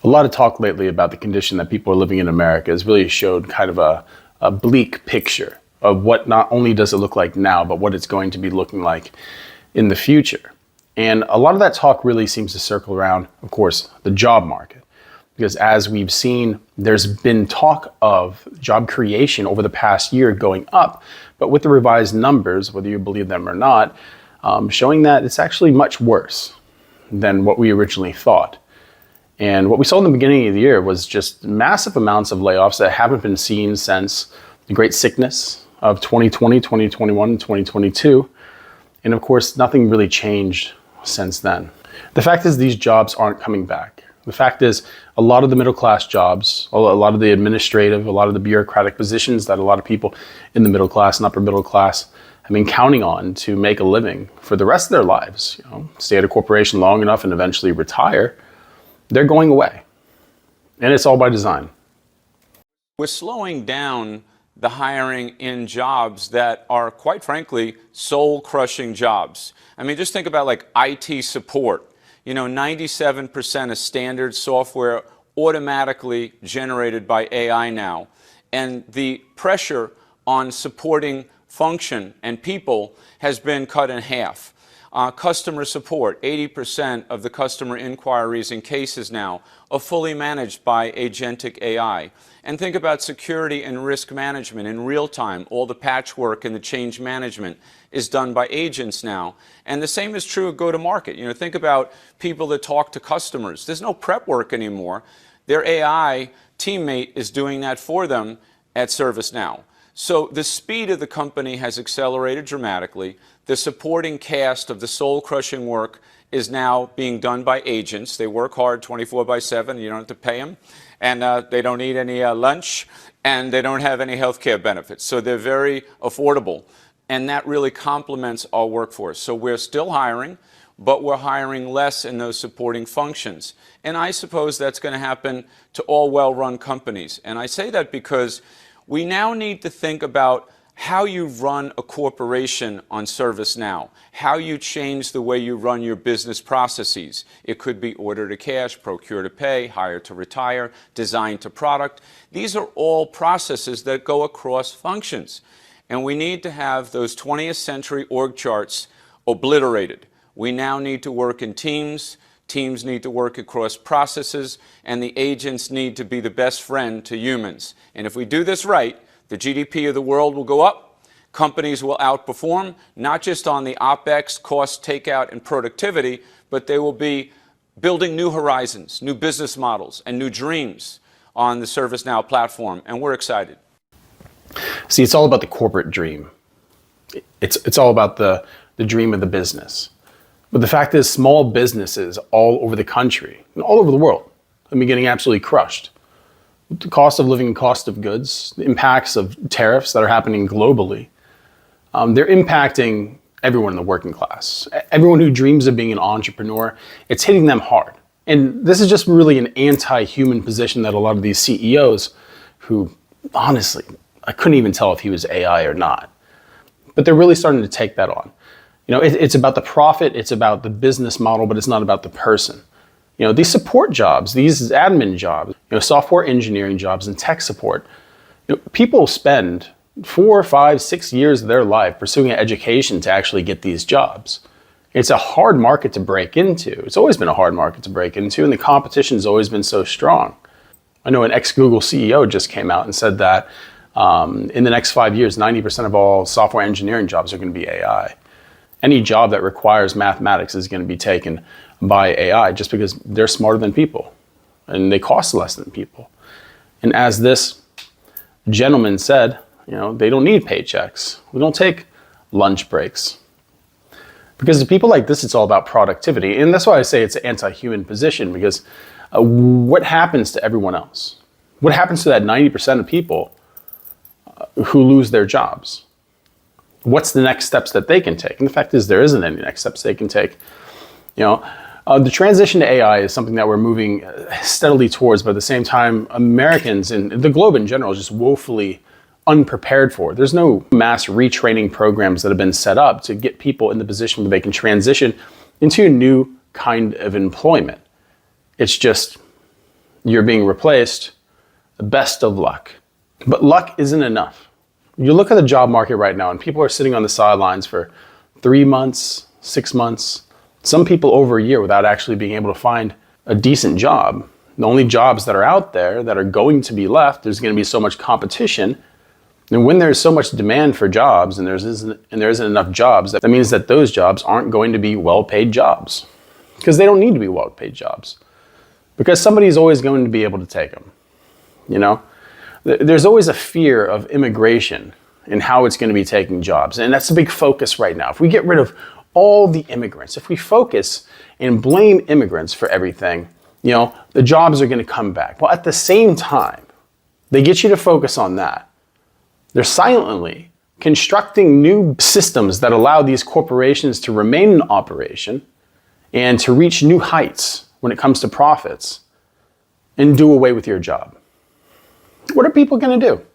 A lot of talk lately about the condition that people are living in America has really showed kind of a bleak picture of what not only does it look like now, but what it's going to be looking like in the future. And a lot of that talk really seems to circle around, of course, the job market. Because as we've seen, there's been talk of job creation over the past year going up, but with the revised numbers, whether you believe them or not, showing that it's actually much worse than what we originally thought. And what we saw in the beginning of the year was just massive amounts of layoffs that haven't been seen since the great sickness of 2020, 2021, and 2022. And of course, nothing really changed since then. The fact is these jobs aren't coming back. The fact is a lot of the middle class jobs, a lot of the administrative, a lot of the bureaucratic positions that a lot of people in the middle class and upper middle class have been counting on to make a living for the rest of their lives, stay at a corporation long enough and eventually retire, they're going away. And it's all by design. We're slowing down the hiring in jobs that are, quite frankly, soul-crushing jobs. I mean, just think about like IT support. 97% of standard software automatically generated by AI now. And the pressure on supporting function and people has been cut in half. Customer support, 80% of the customer inquiries and cases now are fully managed by agentic AI. And think about security and risk management in real time. All the patchwork and the change management is done by agents now. And the same is true of go-to-market. Think about people that talk to customers. There's no prep work anymore. Their AI teammate is doing that for them at ServiceNow. So the speed of the company has accelerated dramatically. The supporting cast of the soul-crushing work is now being done by agents. They work hard 24/7. You don't have to pay them. And they don't need any lunch. And they don't have any health care benefits. So they're very affordable. And that really complements our workforce. So we're still hiring, but we're hiring less in those supporting functions. And I suppose that's going to happen to all well-run companies. And I say that because we now need to think about how you run a corporation on ServiceNow, how you change the way you run your business processes. It could be order to cash, procure to pay, hire to retire, design to product. These are all processes that go across functions. And we need to have those 20th century org charts obliterated. We now need to work in teams. Teams need to work across processes, and the agents need to be the best friend to humans. And if we do this right, the GDP of the world will go up, companies will outperform, not just on the OpEx, cost takeout, and productivity, but they will be building new horizons, new business models, and new dreams on the ServiceNow platform, and we're excited. See, it's all about the corporate dream. It's all about the dream of the business. But the fact is, small businesses all over the country and all over the world have been getting absolutely crushed. The cost of living and cost of goods, the impacts of tariffs that are happening globally, they're impacting everyone in the working class. Everyone who dreams of being an entrepreneur, it's hitting them hard. And this is just really an anti-human position that a lot of these CEOs who, honestly, I couldn't even tell if he was AI or not. But they're really starting to take that on. It's about the profit, it's about the business model, but it's not about the person. These support jobs, these admin jobs, software engineering jobs and tech support, people spend 4, 5, 6 years of their life pursuing an education to actually get these jobs. It's a hard market to break into. It's always been a hard market to break into, and the competition has always been so strong. I know an ex-Google CEO just came out and said that in the next 5 years, 90% of all software engineering jobs are going to be AI. Any job that requires mathematics is going to be taken by AI just because they're smarter than people and they cost less than people. And as this gentleman said, they don't need paychecks. We don't take lunch breaks. Because to people like this, it's all about productivity. And that's why I say it's an anti-human position, because what happens to everyone else? What happens to that 90% of people who lose their jobs? What's the next steps that they can take? And the fact is, there isn't any next steps they can take. The transition to AI is something that we're moving steadily towards, but at the same time, Americans and the globe in general is just woefully unprepared for. There's no mass retraining programs that have been set up to get people in the position where they can transition into a new kind of employment. It's just you're being replaced, best of luck. But luck isn't enough. You look at the job market right now and people are sitting on the sidelines for 3 months, 6 months, some people over a year without actually being able to find a decent job. The only jobs that are out there that are going to be left, there's going to be so much competition. And when there's so much demand for jobs and there isn't enough jobs, that means that those jobs aren't going to be well-paid jobs. Because they don't need to be well-paid jobs. Because somebody's always going to be able to take them. You know? There's always a fear of immigration and how it's going to be taking jobs. And that's a big focus right now. If we get rid of all the immigrants, if we focus and blame immigrants for everything, you know, the jobs are going to come back. Well, at the same time, they get you to focus on that. They're silently constructing new systems that allow these corporations to remain in operation and to reach new heights when it comes to profits and do away with your job. What are people going to do?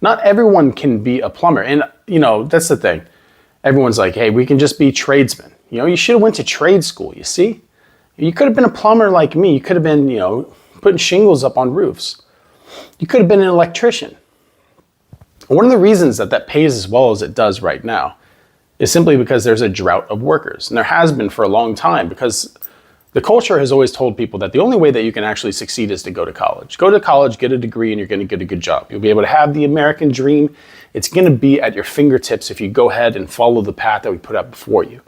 Not everyone can be a plumber. And, you know, that's the thing. Everyone's like, hey, we can just be tradesmen. You know, you should have went to trade school, you see? You could have been a plumber like me. You could have been, you know, putting shingles up on roofs. You could have been an electrician. One of the reasons that pays as well as it does right now is simply because there's a drought of workers. And there has been for a long time, because the culture has always told people that the only way that you can actually succeed is to go to college. Go to college, get a degree, and you're going to get a good job. You'll be able to have the American dream. It's going to be at your fingertips if you go ahead and follow the path that we put out before you.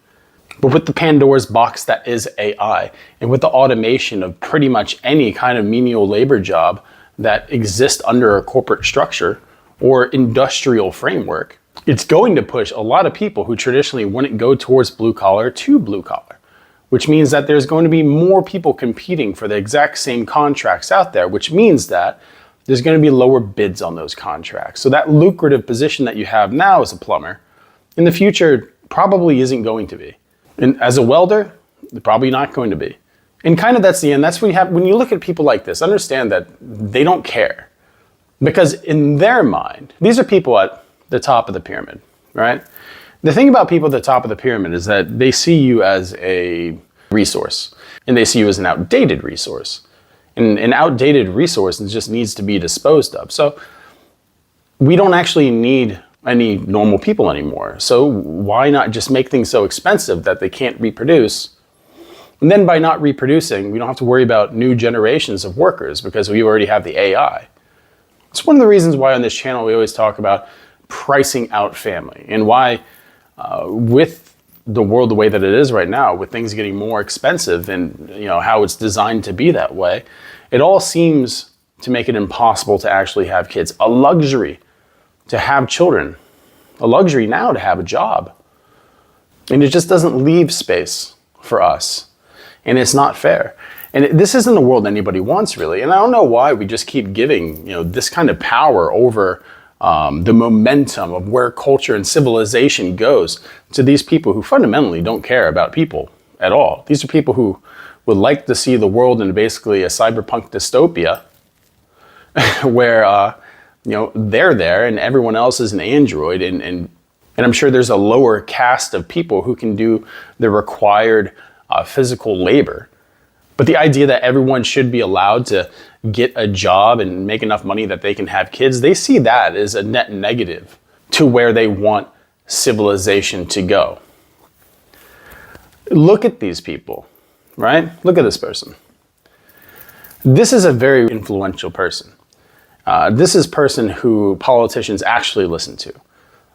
But with the Pandora's box that is AI, and with the automation of pretty much any kind of menial labor job that exists under a corporate structure or industrial framework, it's going to push a lot of people who traditionally wouldn't go towards blue collar to blue collar, which means that there's going to be more people competing for the exact same contracts out there, which means that there's going to be lower bids on those contracts. So that lucrative position that you have now as a plumber, in the future, probably isn't going to be. And as a welder, probably not going to be. And kind of that's the end. That's what you have. When you look at people like this, understand that they don't care. Because in their mind, these are people at the top of the pyramid, right? The thing about people at the top of the pyramid is that they see you as a resource, and they see you as an outdated resource. And an outdated resource just needs to be disposed of. So we don't actually need any normal people anymore. So why not just make things so expensive that they can't reproduce? And then by not reproducing, we don't have to worry about new generations of workers because we already have the AI. It's one of the reasons why on this channel we always talk about pricing out family, and why with the world the way that it is right now, with things getting more expensive and you know how it's designed to be that way, it all seems to make it impossible to actually have kids. A luxury to have children, a luxury now to have a job. And it just doesn't leave space for us. And it's not fair. And this isn't the world anybody wants, really. And I don't know why we just keep giving, you know, this kind of power over the momentum of where culture and civilization goes to these people who fundamentally don't care about people at all. These are people who would like to see the world in basically a cyberpunk dystopia where, you know, they're there and everyone else is an android. And I'm sure there's a lower caste of people who can do the required physical labor. But the idea that everyone should be allowed to get a job and make enough money that they can have kids, they see that as a net negative to where they want civilization to go. Look at these people, right? Look at this person. This is a very influential person. This is a person who politicians actually listen to.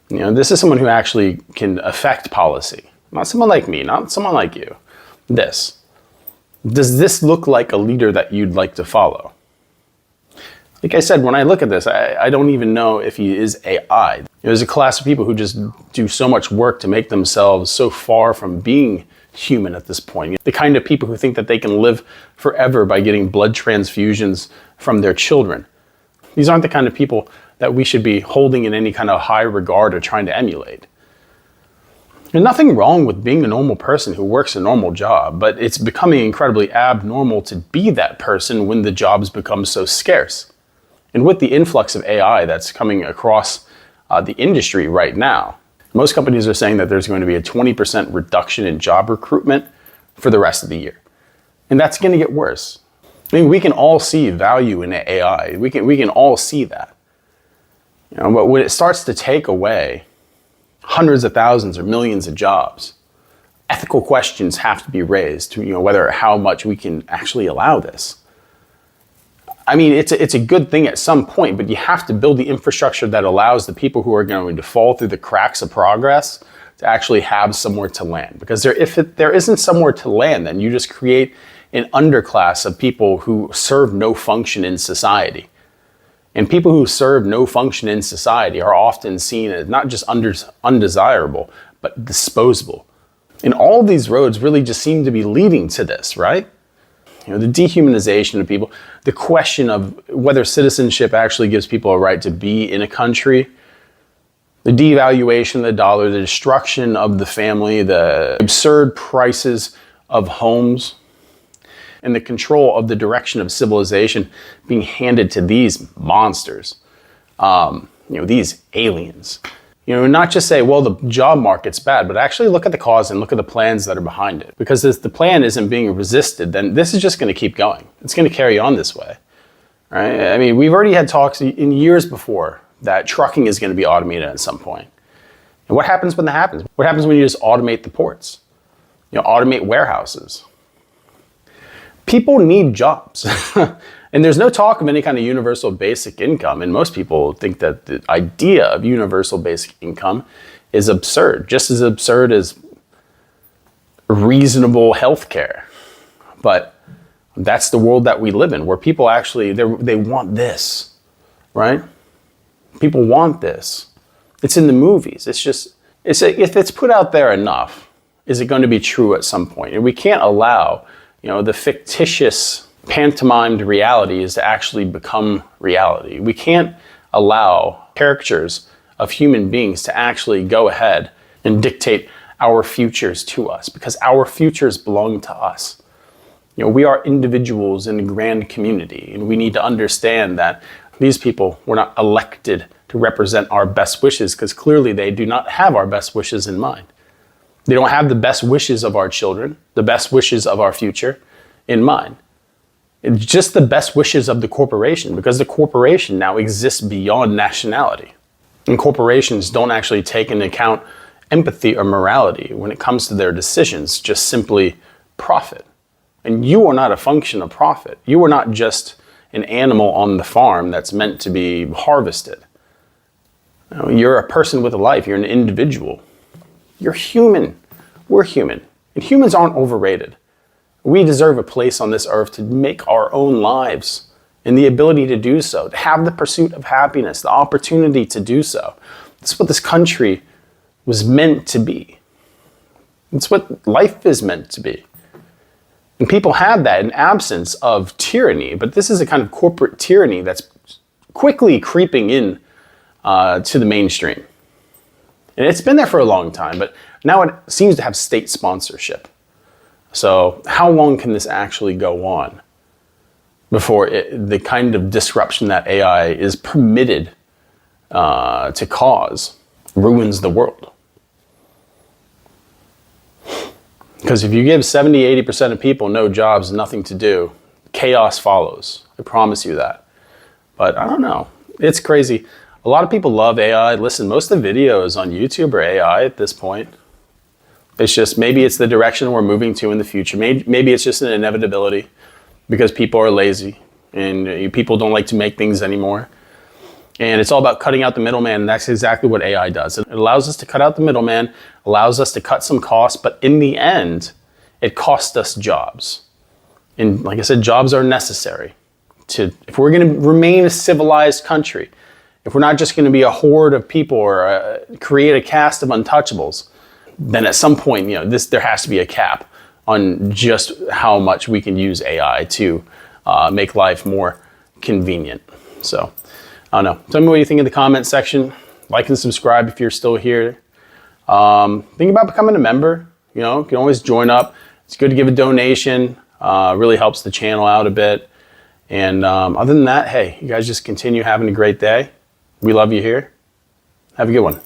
You know, this is someone who actually can affect policy. Not someone like me, not someone like you. Does this look like a leader that you'd like to follow? Like I said, when I look at this, I don't even know if he is AI. There's a class of people who just do so much work to make themselves so far from being human at this point. The kind of people who think that they can live forever by getting blood transfusions from their children. These aren't the kind of people that we should be holding in any kind of high regard or trying to emulate. There's nothing wrong with being a normal person who works a normal job, but it's becoming incredibly abnormal to be that person when the jobs become so scarce. And with the influx of AI that's coming across the industry right now, most companies are saying that there's going to be a 20% reduction in job recruitment for the rest of the year. And that's going to get worse. I mean, we can all see value in AI. We can all see that. But when it starts to take away hundreds of thousands or millions of jobs, ethical questions have to be raised to, whether how much we can actually allow this. I mean, it's a good thing at some point, but you have to build the infrastructure that allows the people who are going to fall through the cracks of progress to actually have somewhere to land. Because if there isn't somewhere to land, then you just create an underclass of people who serve no function in society. And people who serve no function in society are often seen as not just undesirable, but disposable. And all these roads really just seem to be leading to this, right? The dehumanization of people, the question of whether citizenship actually gives people a right to be in a country, the devaluation of the dollar, the destruction of the family, the absurd prices of homes, and the control of the direction of civilization being handed to these monsters, these aliens. Not just say, well, the job market's bad, but actually look at the cause and look at the plans that are behind it. Because if the plan isn't being resisted, then this is just going to keep going. It's going to carry on this way. Right? I mean, we've already had talks in years before that trucking is going to be automated at some point. And what happens when that happens? What happens when you just automate the ports? Automate warehouses? People need jobs. And there's no talk of any kind of universal basic income. And most people think that the idea of universal basic income is absurd, just as absurd as reasonable health care. But that's the world that we live in, where people actually, they want this, right? People want this. It's in the movies. If it's put out there enough, is it going to be true at some point? And we can't allow, the fictitious pantomimed realities to actually become reality. We can't allow caricatures of human beings to actually go ahead and dictate our futures to us, because our futures belong to us. We are individuals in a grand community, and we need to understand that these people were not elected to represent our best wishes, because clearly they do not have our best wishes in mind. They don't have the best wishes of our children, the best wishes of our future in mind. It's just the best wishes of the corporation, because the corporation now exists beyond nationality. And corporations don't actually take into account empathy or morality when it comes to their decisions, just simply profit. And you are not a function of profit. You are not just an animal on the farm that's meant to be harvested. You're a person with a life. You're an individual. You're human. We're human. And humans aren't overrated. We deserve a place on this earth to make our own lives, and the ability to do so, to have the pursuit of happiness, the opportunity to do so. That's what this country was meant to be. It's what life is meant to be. And people have that in absence of tyranny, but this is a kind of corporate tyranny that's quickly creeping in to the mainstream. And it's been there for a long time, but now it seems to have state sponsorship. So how long can this actually go on before the kind of disruption that AI is permitted to cause ruins the world? Because if you give 70-80% of people no jobs, nothing to do, chaos follows. I promise you that. But I don't know. It's crazy. A lot of people love AI. Listen, most of the videos on YouTube are AI at this point. It's just, maybe it's the direction we're moving to in the future. Maybe it's just an inevitability because people are lazy and people don't like to make things anymore. And it's all about cutting out the middleman, and that's exactly what AI does. It allows us to cut out the middleman, allows us to cut some costs, but in the end, it costs us jobs. And like I said, jobs are necessary if we're going to remain a civilized country, if we're not just going to be a horde of people or create a caste of untouchables, then at some point, there has to be a cap on just how much we can use AI to make life more convenient. So, I don't know. Tell me what you think in the comment section. Like and subscribe if you're still here. Think about becoming a member. You can always join up. It's good to give a donation. Really helps the channel out a bit. And other than that, hey, you guys just continue having a great day. We love you here. Have a good one.